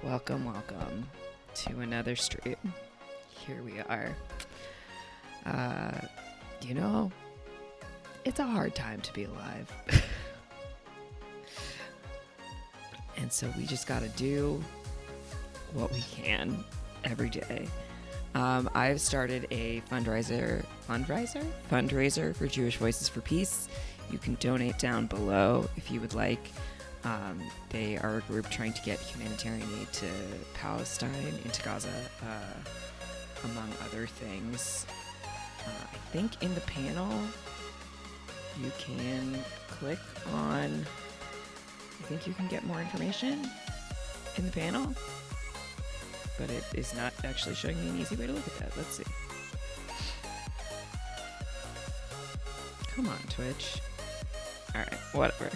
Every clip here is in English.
Welcome to another stream. Here we are. You know, it's a hard time to be alive. And so we just gotta do what we can every day. I've started a fundraiser for Jewish Voices for Peace. You can donate down below if you would like. They are a group trying to get humanitarian aid to Palestine, into Gaza, among other things. I think in the panel you can click on, I think you can get more information in the panel, but it is not actually showing me an easy way to look at that. Let's see. Come on, Twitch. Alright, whatever.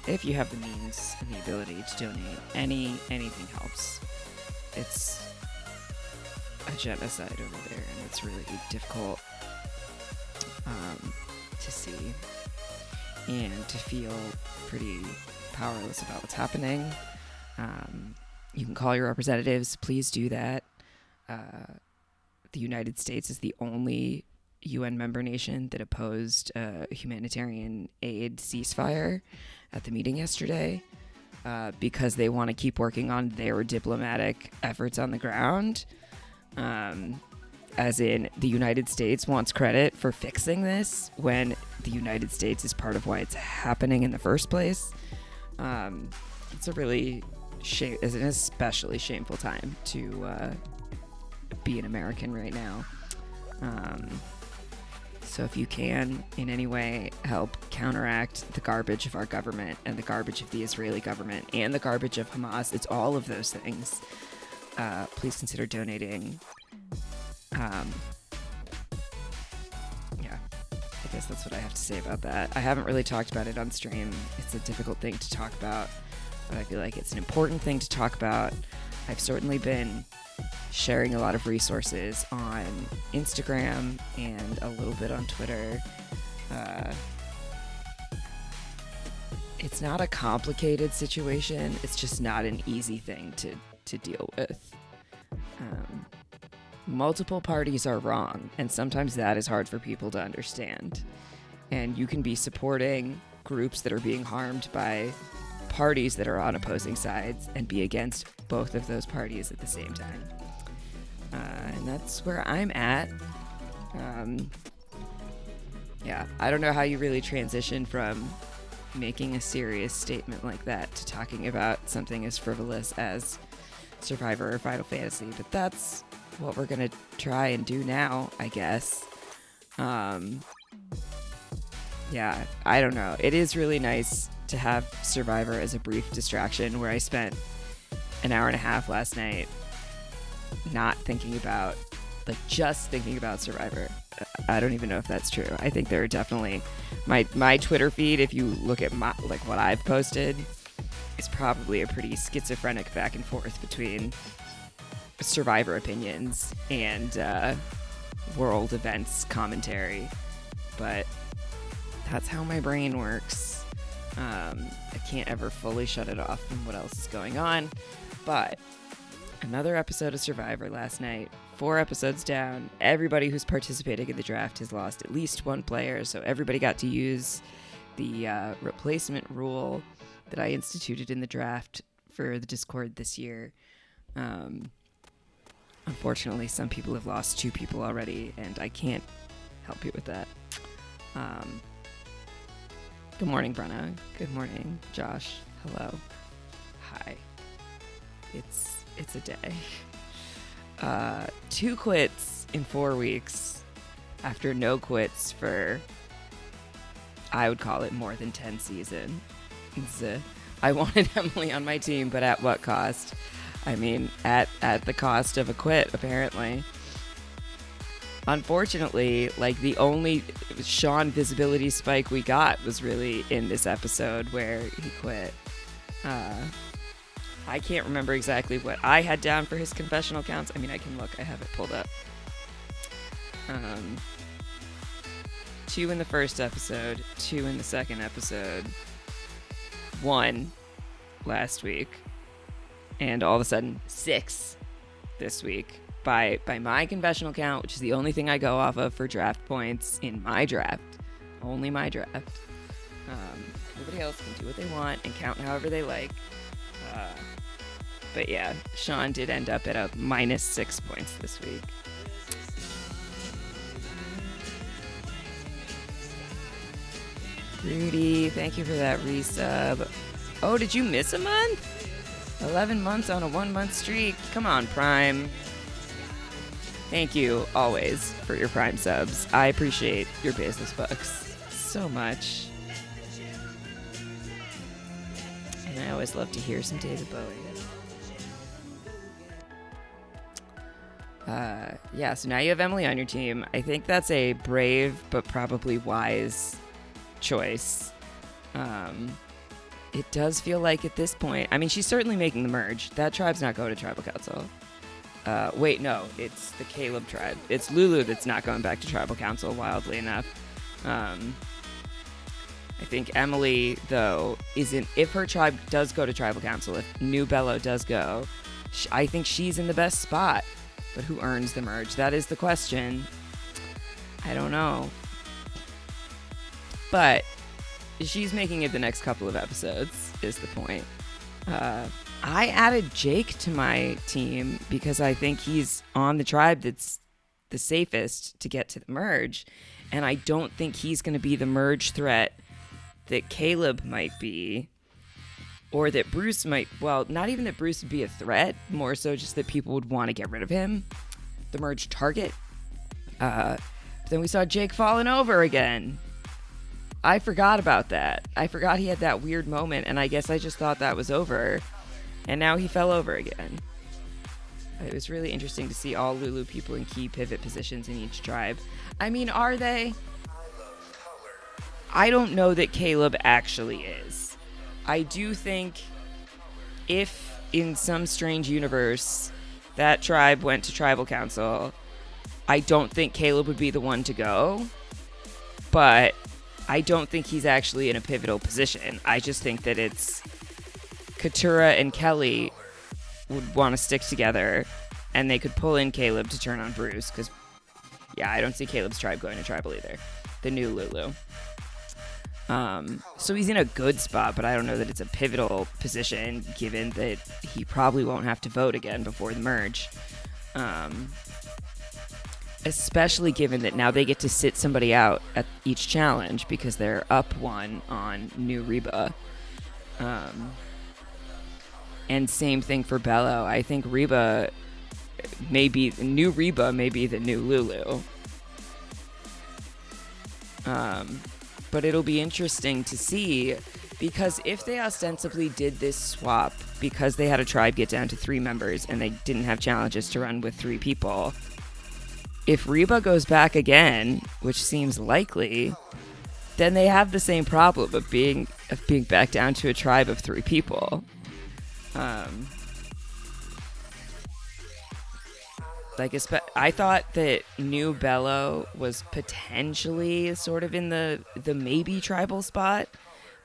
If you have the means and the ability to donate, anything helps. It's a genocide over there, and it's really difficult to see and to feel pretty powerless about what's happening. You can call your representatives. Please do that. The United States is the only UN member nation that opposed a humanitarian aid ceasefire at the meeting yesterday because they want to keep working on their diplomatic efforts on the ground. As in, the United States wants credit for fixing this when the United States is part of why it's happening in the first place. It's a really it's an especially shameful time to be an American right now. So if you can, in any way, help counteract the garbage of our government and the garbage of the Israeli government and the garbage of Hamas, it's all of those things. Please consider donating. Yeah, I guess that's what I have to say about that. I haven't really talked about it on stream. It's a difficult thing to talk about, but I feel like it's an important thing to talk about. I've certainly been sharing a lot of resources on Instagram and a little bit on Twitter. It's not a complicated situation. It's just not an easy thing to deal with. Multiple parties are wrong, and sometimes that is hard for people to understand. And you can be supporting groups that are being harmed by parties that are on opposing sides and be against both of those parties at the same time. And that's where I'm at. Yeah, I don't know how you really transition from making a serious statement like that to talking about something as frivolous as Survivor or Final Fantasy, but that's what we're gonna try and do now, I guess. Yeah, I don't know. It is really nice to have Survivor as a brief distraction, where I spent an hour and a half last night not thinking about, just thinking about Survivor. I don't even know if that's true. I think there are definitely my Twitter feed, if you look at my, what I've posted, is probably a pretty schizophrenic back and forth between Survivor opinions and world events commentary. But that's how my brain works. I can't ever fully shut it off from what else is going on. But another episode of Survivor last night. 4 episodes down. Everybody who's participating in the draft has lost at least one player, so everybody got to use the replacement rule that I instituted in the draft for the Discord this year. Unfortunately, some people have lost 2 people already, and I can't help you with that. Good morning, Brenna. Good morning, Josh. Hello. Hi. It's a day. 2 quits in 4 weeks after no quits for, I would call it, more than 10 seasons. I wanted Emily on my team, but at what cost? I mean, at the cost of a quit, apparently. Unfortunately, the only Sean visibility spike we got was really in this episode where he quit. I can't remember exactly what I had down for his confessional counts. I mean, I can look. I have it pulled up. 2 in the first episode, 2 in the second episode, 1 last week, and all of a sudden 6 this week by my confessional count, which is the only thing I go off of for draft points in my draft. Only my draft. Everybody else can do what they want and count however they like. But yeah, Sean did end up at a -6 points this week. Rudy, thank you for that resub. Oh, did you miss a month? 11 months on a 1-month streak. Come on, Prime. Thank you always for your Prime subs. I appreciate your business books so much. And I always love to hear some David Bowie. Yeah, so now you have Emily on your team. I think that's a brave but probably wise choice. It does feel like at this point, I mean, she's certainly making the merge. That tribe's not going to Tribal Council. Wait, no, it's the Caleb tribe. It's Lulu that's not going back to Tribal Council, wildly enough. I think Emily, though, isn't. If her tribe does go to Tribal Council, if New Bello does go, I think she's in the best spot. But who earns the merge? That is the question. I don't know. But she's making it the next couple of episodes, is the point. I added Jake to my team because I think he's on the tribe that's the safest to get to the merge. And I don't think he's going to be the merge threat that Caleb might be. Or that Bruce might, well, not even that Bruce would be a threat, more so just that people would want to get rid of him, the merge target. Then we saw Jake falling over again. I forgot about that. I forgot he had that weird moment, and I guess I just thought that was over. And now he fell over again. It was really interesting to see all Lulu people in key pivot positions in each tribe. I mean, are they? I don't know that Caleb actually is. I do think if in some strange universe that tribe went to Tribal Council, I don't think Caleb would be the one to go, but I don't think he's actually in a pivotal position. I just think that it's Katurah and Kelly would want to stick together, and they could pull in Caleb to turn on Bruce, because, yeah, I don't see Caleb's tribe going to Tribal either. The new Lulu. So he's in a good spot, but I don't know that it's a pivotal position, given that he probably won't have to vote again before the merge. Especially given that now they get to sit somebody out at each challenge because they're up 1 on New Reba. And same thing for Bello. I think New Reba may be the new Lulu. But it'll be interesting to see, because if they ostensibly did this swap because they had a tribe get down to 3 members and they didn't have challenges to run with 3 people, if Reba goes back again, which seems likely, then they have the same problem of being back down to a tribe of 3 people. I thought that New Bello was potentially sort of in the maybe tribal spot,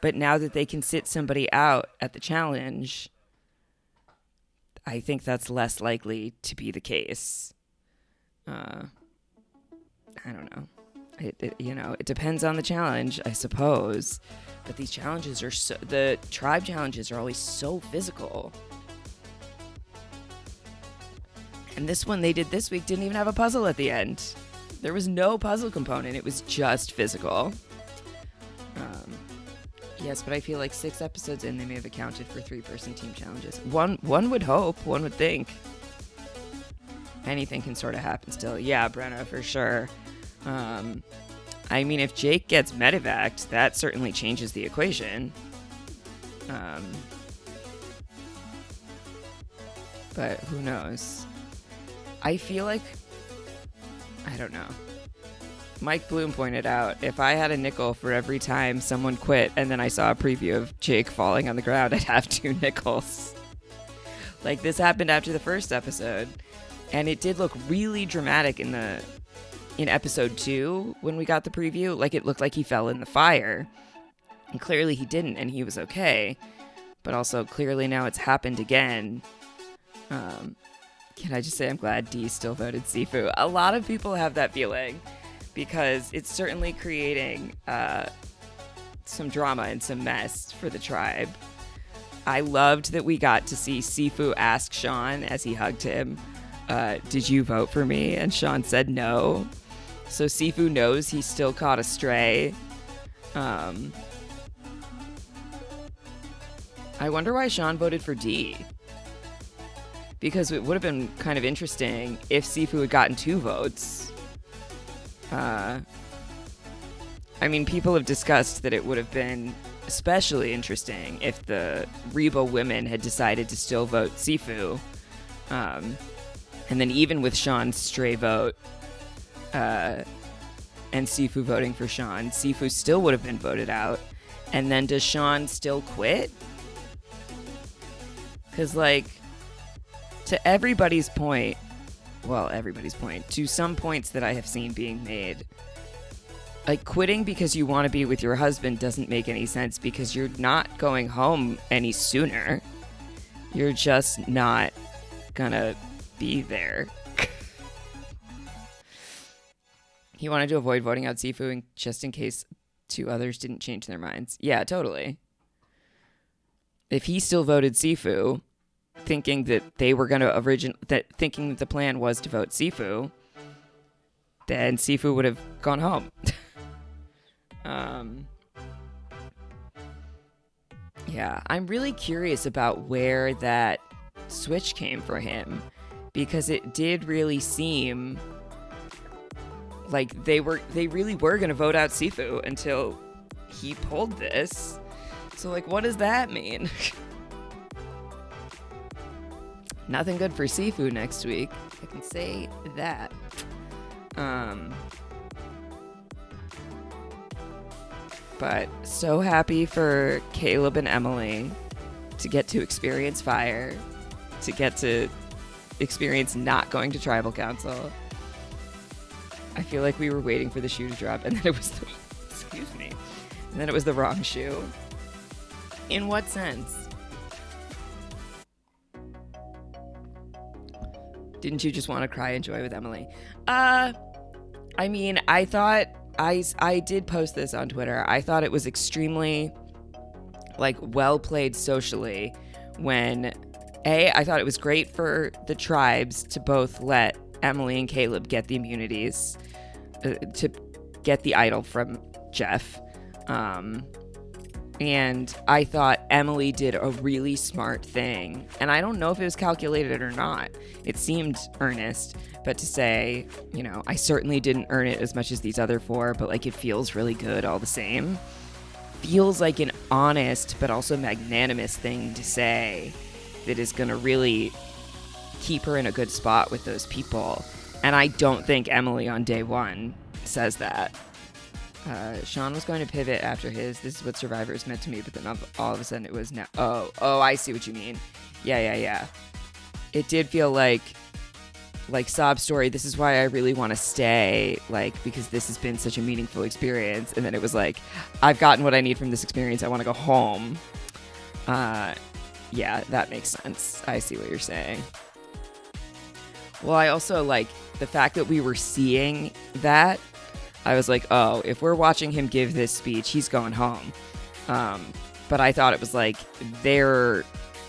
but now that they can sit somebody out at the challenge, I think that's less likely to be the case. I don't know. It depends on the challenge, I suppose. But these challenges the tribe challenges are always so physical. And this one they did this week didn't even have a puzzle at the end. There was no puzzle component. It was just physical. Yes, but I feel like 6 episodes in, they may have accounted for 3-person team challenges. One would hope, one would think. Anything can sort of happen still. Yeah, Brenna, for sure. I mean, if Jake gets medevaced, that certainly changes the equation. But who knows? I feel like, I don't know. Mike Bloom pointed out, if I had a nickel for every time someone quit and then I saw a preview of Jake falling on the ground, I'd have 2 nickels. Like, this happened after the first episode, and it did look really dramatic in episode 2 when we got the preview. Like, it looked like he fell in the fire, and clearly he didn't, and he was okay. But also, clearly now it's happened again, Can I just say I'm glad Dee still voted Sifu? A lot of people have that feeling because it's certainly creating some drama and some mess for the tribe. I loved that we got to see Sifu ask Sean as he hugged him, did you vote for me? And Sean said no. So Sifu knows he's still caught a stray. I wonder why Sean voted for Dee. Because it would have been kind of interesting if Sifu had gotten 2 votes. I mean, people have discussed that it would have been especially interesting if the Reba women had decided to still vote Sifu. And then even with Sean's stray vote, and Sifu voting for Sean, Sifu still would have been voted out. And then does Sean still quit? Because, like, to everybody's point, to some points that I have seen being made, like, quitting because you want to be with your husband doesn't make any sense because you're not going home any sooner. You're just not gonna be there. He wanted to avoid voting out Sifu just in case 2 others didn't change their minds. Yeah, totally. If he still voted Sifu, thinking that they were going to thinking that the plan was to vote Sifu, then Sifu would have gone home. Yeah, I'm really curious about where that switch came for him, because it did really seem like they really were going to vote out Sifu until he pulled this. So, like, what does that mean? Nothing good for Sifu next week. I can say that. But so happy for Caleb and Emily to get to experience fire, to get to experience not going to tribal council. I feel like we were waiting for the shoe to drop, and then it was and then it was the wrong shoe. In what sense? Didn't you just want to cry and joy with Emily? I mean, I thought I did post this on Twitter. I thought it was extremely, like, well played socially when I thought it was great for the tribes to both let Emily and Caleb get the immunities, to get the idol from Jeff. And I thought Emily did a really smart thing. And I don't know if it was calculated or not. It seemed earnest, but to say, you know, I certainly didn't earn it as much as these other 4, but, like, it feels really good all the same. Feels like an honest but also magnanimous thing to say that is going to really keep her in a good spot with those people. And I don't think Emily on day 1 says that. Sean was going to pivot after this is what Survivor is meant to me, but then all of a sudden it was now. Oh, I see what you mean. Yeah. It did feel like sob story, this is why I really want to stay, like, because this has been such a meaningful experience. And then it was like, I've gotten what I need from this experience. I want to go home. Yeah, that makes sense. I see what you're saying. Well, I also like the fact that we were seeing that. I was like, oh, if we're watching him give this speech, he's going home. But I thought it was like they're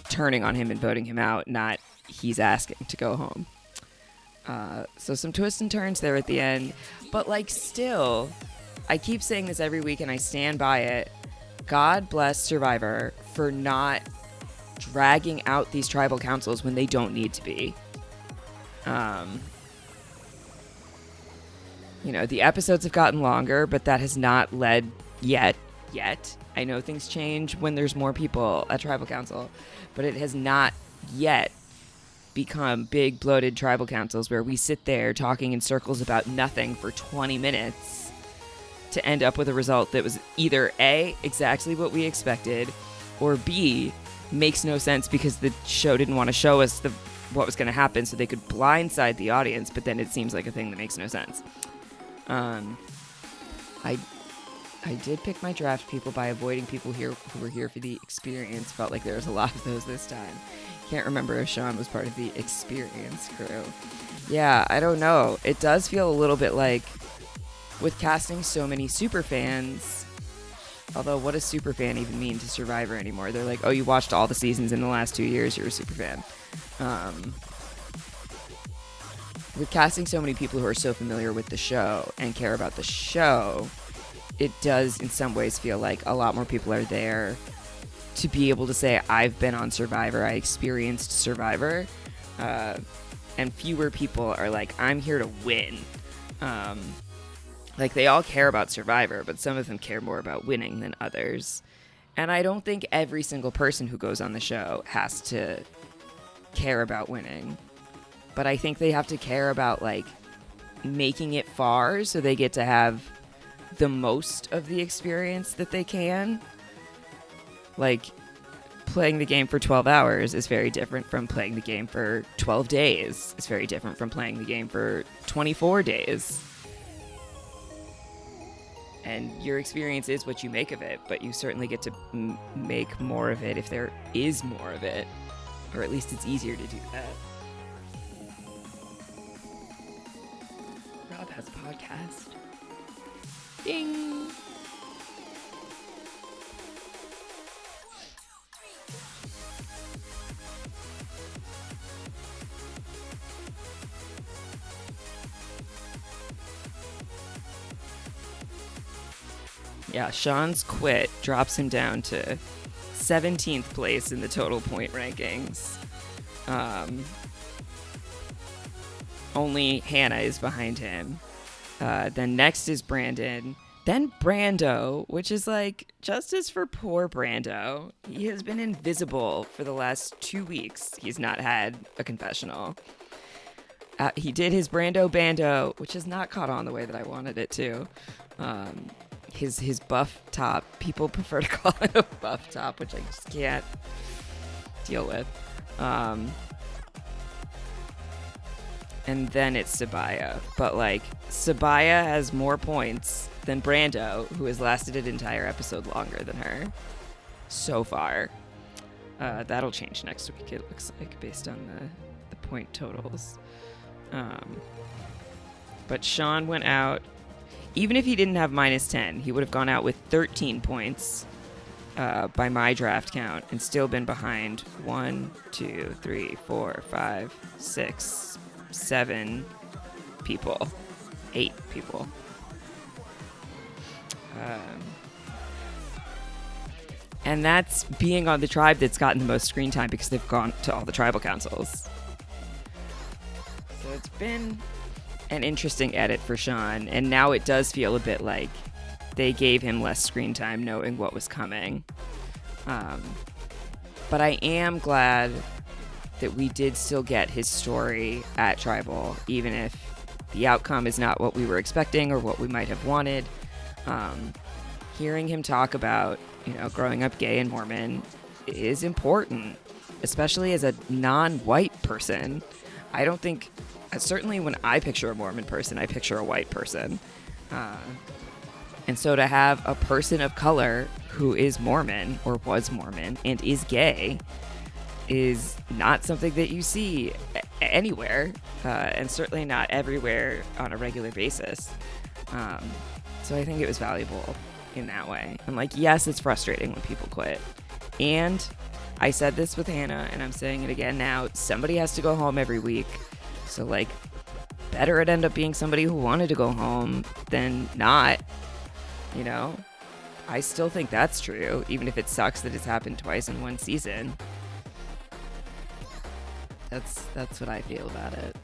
turning on him and voting him out, not he's asking to go home. So some twists and turns there at the end. But, like, still, I keep saying this every week and I stand by it. God bless Survivor for not dragging out these tribal councils when they don't need to be. You know, the episodes have gotten longer, but that has not led yet. I know things change when there's more people at tribal council, but it has not yet become big bloated tribal councils where we sit there talking in circles about nothing for 20 minutes to end up with a result that was either A, exactly what we expected, or B, makes no sense because the show didn't want to show us what was going to happen so they could blindside the audience, but then it seems like a thing that makes no sense. I did pick my draft people by avoiding people here who were here for the experience. Felt like there was a lot of those this time. Can't remember if Sean was part of the experience crew. Yeah, I don't know. It does feel a little bit like, with casting so many super fans, although what does super fan even mean to Survivor anymore? They're like, oh, you watched all the seasons in the last 2 years, you're a super fan. With casting so many people who are so familiar with the show and care about the show, it does in some ways feel like a lot more people are there to be able to say, I've been on Survivor, I experienced Survivor, and fewer people are like, I'm here to win. Like, they all care about Survivor, but some of them care more about winning than others. And I don't think every single person who goes on the show has to care about winning. But I think they have to care about, like, making it far so they get to have the most of the experience that they can. Like, playing the game for 12 hours is very different from playing the game for 12 days. It's very different from playing the game for 24 days. And your experience is what you make of it, but you certainly get to make more of it if there is more of it. Or at least it's easier to do that. Rob has a podcast. Ding! Yeah, Sean's quit drops him down to 17th place in the total point rankings. Only Hannah is behind him. Then next is Brandon. Then Brando, which is like justice for poor Brando. He has been invisible for the last 2 weeks. He's not had a confessional. He did his Brando Bando, which has not caught on the way that I wanted it to. His buff top. People prefer to call it a buff top, which I just can't deal with. And then it's Sabaya. But, like, Sabaya has more points than Brando, who has lasted an entire episode longer than her so far. That'll change next week, it looks like, based on the point totals. But Sean went out. Even if he didn't have minus 10, he would have gone out with 13 points by my draft count and still been behind 1, 2, 3, 4, 5, 6, 7 people. 8 people. And that's being on the tribe that's gotten the most screen time because they've gone to all the tribal councils. So it's been an interesting edit for Sean, and now it does feel a bit like they gave him less screen time knowing what was coming. But I am glad that we did still get his story at Tribal, even if the outcome is not what we were expecting or what we might have wanted. Hearing him talk about, growing up gay and Mormon is important, especially as a non-white person. I don't think, certainly when I picture a Mormon person, I picture a white person. And so to have a person of color who is Mormon or was Mormon and is gay is not something that you see anywhere, and certainly not everywhere on a regular basis. So I think it was valuable in that way. And yes, it's frustrating when people quit. And I said this with Hannah, and I'm saying it again now, somebody has to go home every week. So better it end up being somebody who wanted to go home than not. I still think that's true, even if it sucks that it's happened twice in one season. That's what I feel about it.